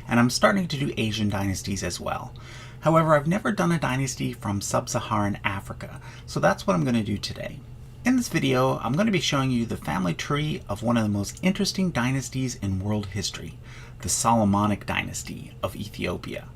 and I'm starting to do Asian dynasties as well. However, I've never done a dynasty from sub-Saharan Africa, so that's what I'm going to do today. In this video, I'm going to be showing you the family tree of one of the most interesting dynasties in world history, the Solomonic dynasty of Ethiopia.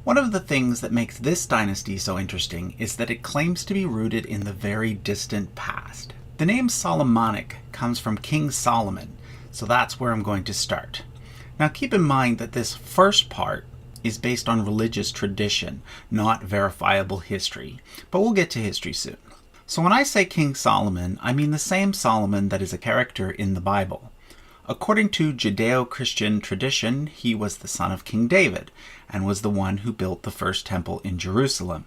One of the things that makes this dynasty so interesting is that it claims to be rooted in the very distant past. The name Solomonic comes from King Solomon, so that's where I'm going to start. Now keep in mind that this first part is based on religious tradition, not verifiable history, but we'll get to history soon. So when I say King Solomon, I mean the same Solomon that is a character in the Bible. According to Judeo-Christian tradition, he was the son of King David and was the one who built the first temple in Jerusalem.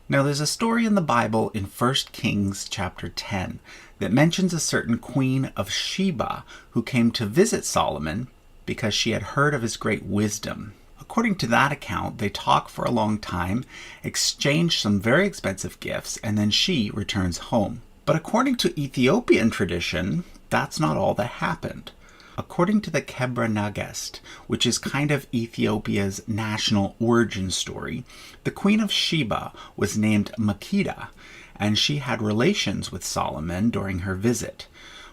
Now there's a story in the Bible in 1 Kings chapter 10 that mentions a certain queen of Sheba who came to visit Solomon because she had heard of his great wisdom. According to that account, they talk for a long time, exchange some very expensive gifts, and then she returns home. But according to Ethiopian tradition, that's not all that happened. According to the Kebra Nagast, which is kind of Ethiopia's national origin story, the Queen of Sheba was named Makeda, and she had relations with Solomon during her visit.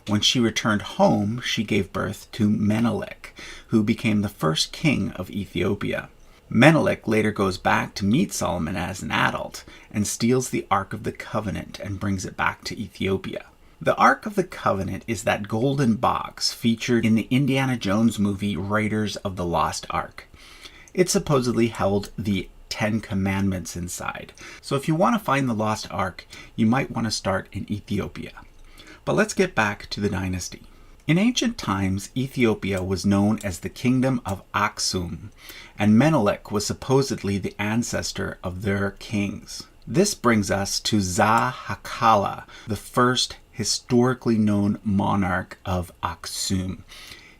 When she returned home, she gave birth to Menelik, who became the first king of Ethiopia. Menelik later goes back to meet Solomon as an adult and steals the Ark of the Covenant and brings it back to Ethiopia. The Ark of the Covenant is that golden box featured in the Indiana Jones movie Raiders of the Lost Ark. It supposedly held the 10 Commandments inside, so if you want to find the Lost Ark, you might want to start in Ethiopia. But let's get back to the dynasty. In ancient times, Ethiopia was known as the Kingdom of Aksum, and Menelik was supposedly the ancestor of their kings. This brings us to Za-Hakala, the first historically known monarch of Aksum.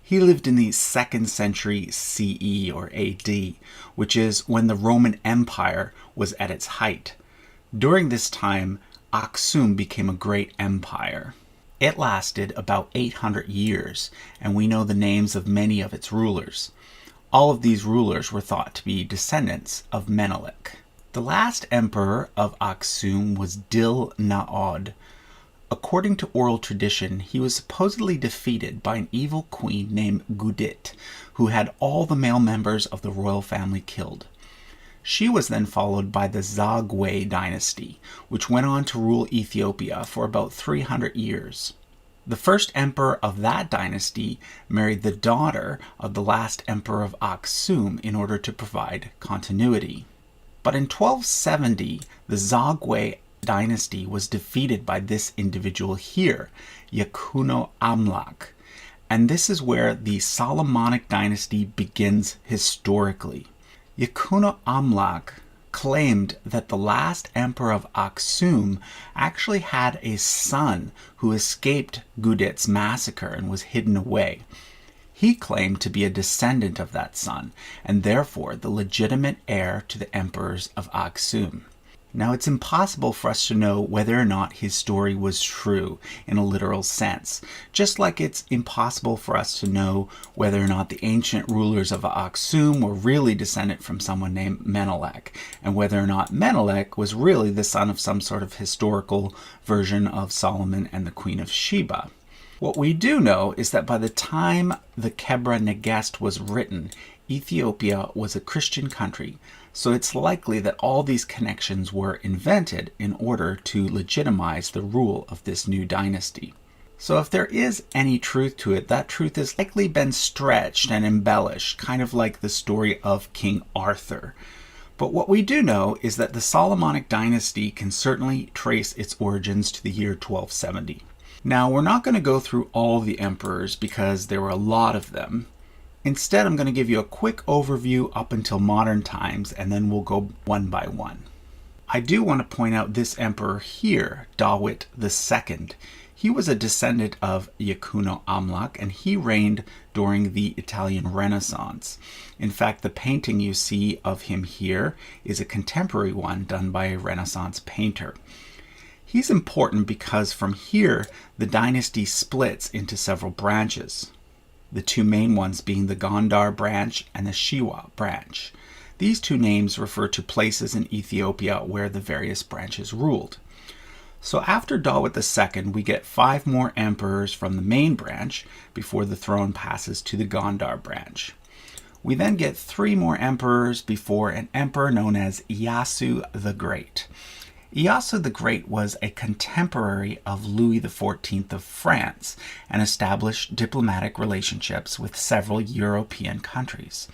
He lived in the 2nd century CE or AD, which is when the Roman Empire was at its height. During this time, Aksum became a great empire. It lasted about 800 years, and we know the names of many of its rulers. All of these rulers were thought to be descendants of Menelik. The last emperor of Aksum was Dil-Naod. According to oral tradition, he was supposedly defeated by an evil queen named Gudit, who had all the male members of the royal family killed. She was then followed by the Zagwe dynasty, which went on to rule Ethiopia for about 300 years. The first emperor of that dynasty married the daughter of the last emperor of Aksum in order to provide continuity. But in 1270, the Zagwe dynasty was defeated by this individual here, Yakuno Amlak, and this is where the Solomonic dynasty begins historically. Yakuno Amlak claimed that the last emperor of Aksum actually had a son who escaped Gudit's massacre and was hidden away. He claimed to be a descendant of that son, and therefore the legitimate heir to the emperors of Aksum. Now, it's impossible for us to know whether or not his story was true in a literal sense, just like it's impossible for us to know whether or not the ancient rulers of Aksum were really descended from someone named Menelik, and whether or not Menelik was really the son of some sort of historical version of Solomon and the Queen of Sheba. What we do know is that by the time the Kebra Nagast was written, Ethiopia was a Christian country, so it's likely that all these connections were invented in order to legitimize the rule of this new dynasty. So if there is any truth to it, that truth has likely been stretched and embellished, kind of like the story of King Arthur. But what we do know is that the Solomonic dynasty can certainly trace its origins to the year 1270. Now, we're not going to go through all the emperors because there were a lot of them. Instead, I'm going to give you a quick overview up until modern times, and then we'll go one by one. I do want to point out this emperor here, Dawit II. He was a descendant of Yakuno Amlak, and he reigned during the Italian Renaissance. In fact, the painting you see of him here is a contemporary one done by a Renaissance painter. He's important because from here, the dynasty splits into several branches. the two main ones being the Gondar branch and the Shiwa branch. These two names refer to places in Ethiopia where the various branches ruled. So after Dawit II, we get 5 more emperors from the main branch before the throne passes to the Gondar branch. We then get 3 more emperors before an emperor known as Iyasu the Great. Iyasu the Great was a contemporary of Louis XIV of France and established diplomatic relationships with several European countries.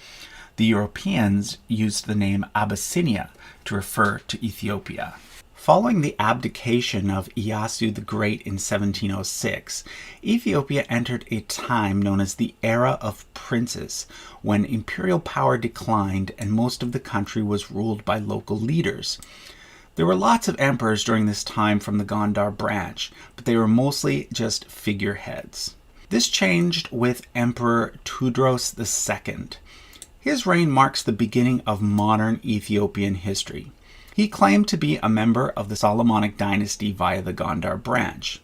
The Europeans used the name Abyssinia to refer to Ethiopia. Following the abdication of Iyasu the Great in 1706, Ethiopia entered a time known as the Era of Princes, when imperial power declined and most of the country was ruled by local leaders. There were lots of emperors during this time from the Gondar branch, but they were mostly just figureheads. This changed with Emperor Tewodros II. His reign marks the beginning of modern Ethiopian history. He claimed to be a member of the Solomonic dynasty via the Gondar branch.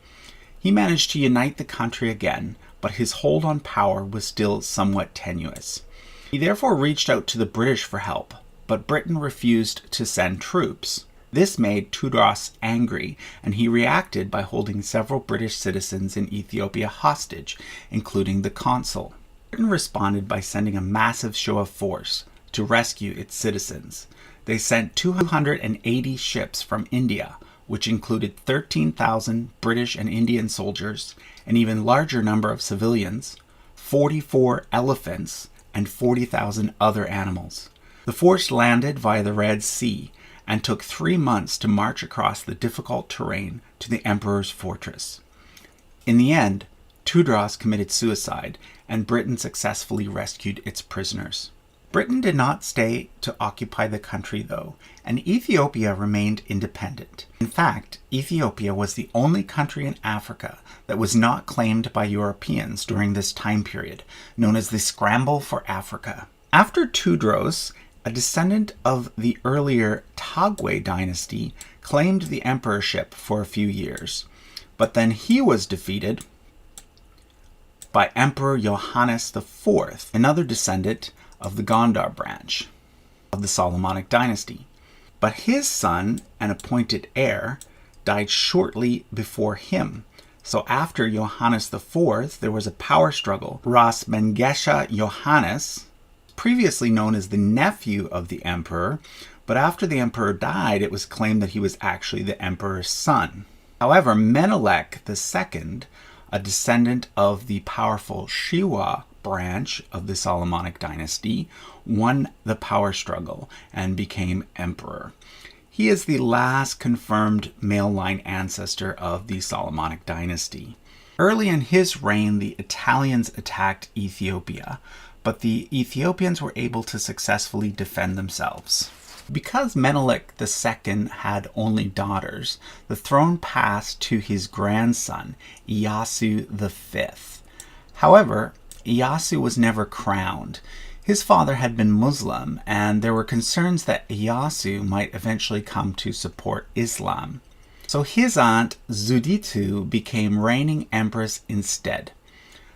He managed to unite the country again, but his hold on power was still somewhat tenuous. He therefore reached out to the British for help, but Britain refused to send troops. This made Tewodros angry, and he reacted by holding several British citizens in Ethiopia hostage, including the consul. Britain responded by sending a massive show of force to rescue its citizens. They sent 280 ships from India, which included 13,000 British and Indian soldiers, an even larger number of civilians, 44 elephants, and 40,000 other animals. The force landed via the Red Sea and took 3 months to march across the difficult terrain to the emperor's fortress. In the end, Tewodros committed suicide, and Britain successfully rescued its prisoners. Britain did not stay to occupy the country, though, and Ethiopia remained independent. In fact, Ethiopia was the only country in Africa that was not claimed by Europeans during this time period, known as the Scramble for Africa. After Tewodros, a descendant of the earlier Tagwe dynasty, claimed the emperorship for a few years, but then he was defeated by Emperor Johannes IV, another descendant of the Gondar branch of the Solomonic dynasty. But his son and appointed heir died shortly before him. So after Johannes IV, there was a power struggle. Ras Mengesha Johannes, previously known as the nephew of the emperor, but after the emperor died, it was claimed that he was actually the emperor's son. However, Menelik II, a descendant of the powerful Shiwa branch of the Solomonic dynasty, won the power struggle and became emperor. He is the last confirmed male line ancestor of the Solomonic dynasty. Early in his reign, the Italians attacked Ethiopia, but the Ethiopians were able to successfully defend themselves. Because Menelik II had only daughters, the throne passed to his grandson, Iyasu V. However, Iyasu was never crowned. His father had been Muslim, and there were concerns that Iyasu might eventually come to support Islam. So his aunt Zuditu became reigning empress instead.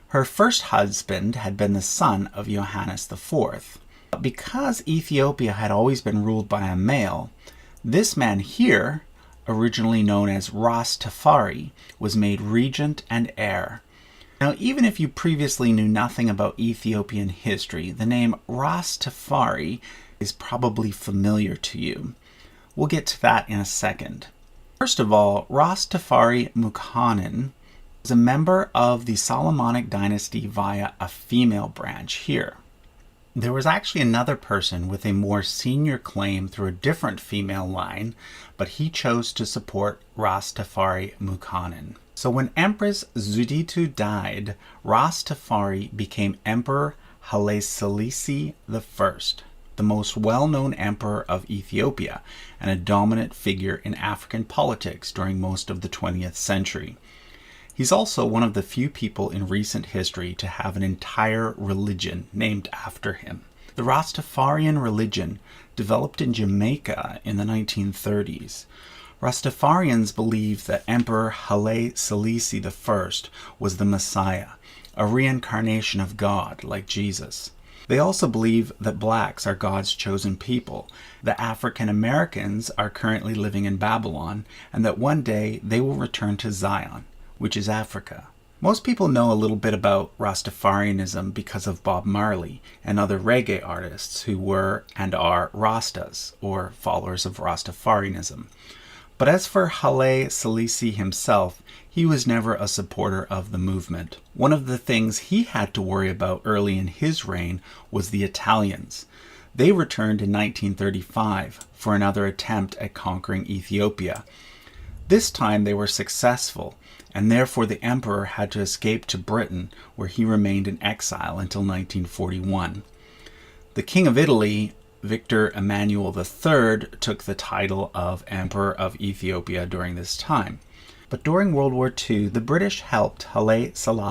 Her first husband had been the son of Johannes IV. But because Ethiopia had always been ruled by a male, this man here, originally known as Ras Tafari, was made regent and heir. Now, even if you previously knew nothing about Ethiopian history, the name Ras Tafari is probably familiar to you. We'll get to that in a second. First of all, Ras Tafari Mukhanen was a member of the Solomonic dynasty via a female branch here. There was actually another person with a more senior claim through a different female line, but he chose to support Ras Tafari Mukhanen. So when Empress Zuditu died, Ras Tafari became Emperor Haile Selassie I, the most well-known emperor of Ethiopia and a dominant figure in African politics during most of the 20th century. He's also one of the few people in recent history to have an entire religion named after him. The Rastafarian religion developed in Jamaica in the 1930s. Rastafarians believed that Emperor Haile Selassie I was the Messiah, a reincarnation of God like Jesus. They also believe that blacks are God's chosen people, that African Americans are currently living in Babylon, and that one day they will return to Zion, which is Africa. Most people know a little bit about Rastafarianism because of Bob Marley and other reggae artists who were and are Rastas, or followers of Rastafarianism. But as for Haile Selassie himself, he was never a supporter of the movement. One of the things he had to worry about early in his reign was the Italians. They returned in 1935 for another attempt at conquering Ethiopia. This time they were successful, and therefore the emperor had to escape to Britain, where he remained in exile until 1941. The King of Italy, Victor Emmanuel III, took the title of Emperor of Ethiopia during this time. But during World War II, the British helped Haile Selassie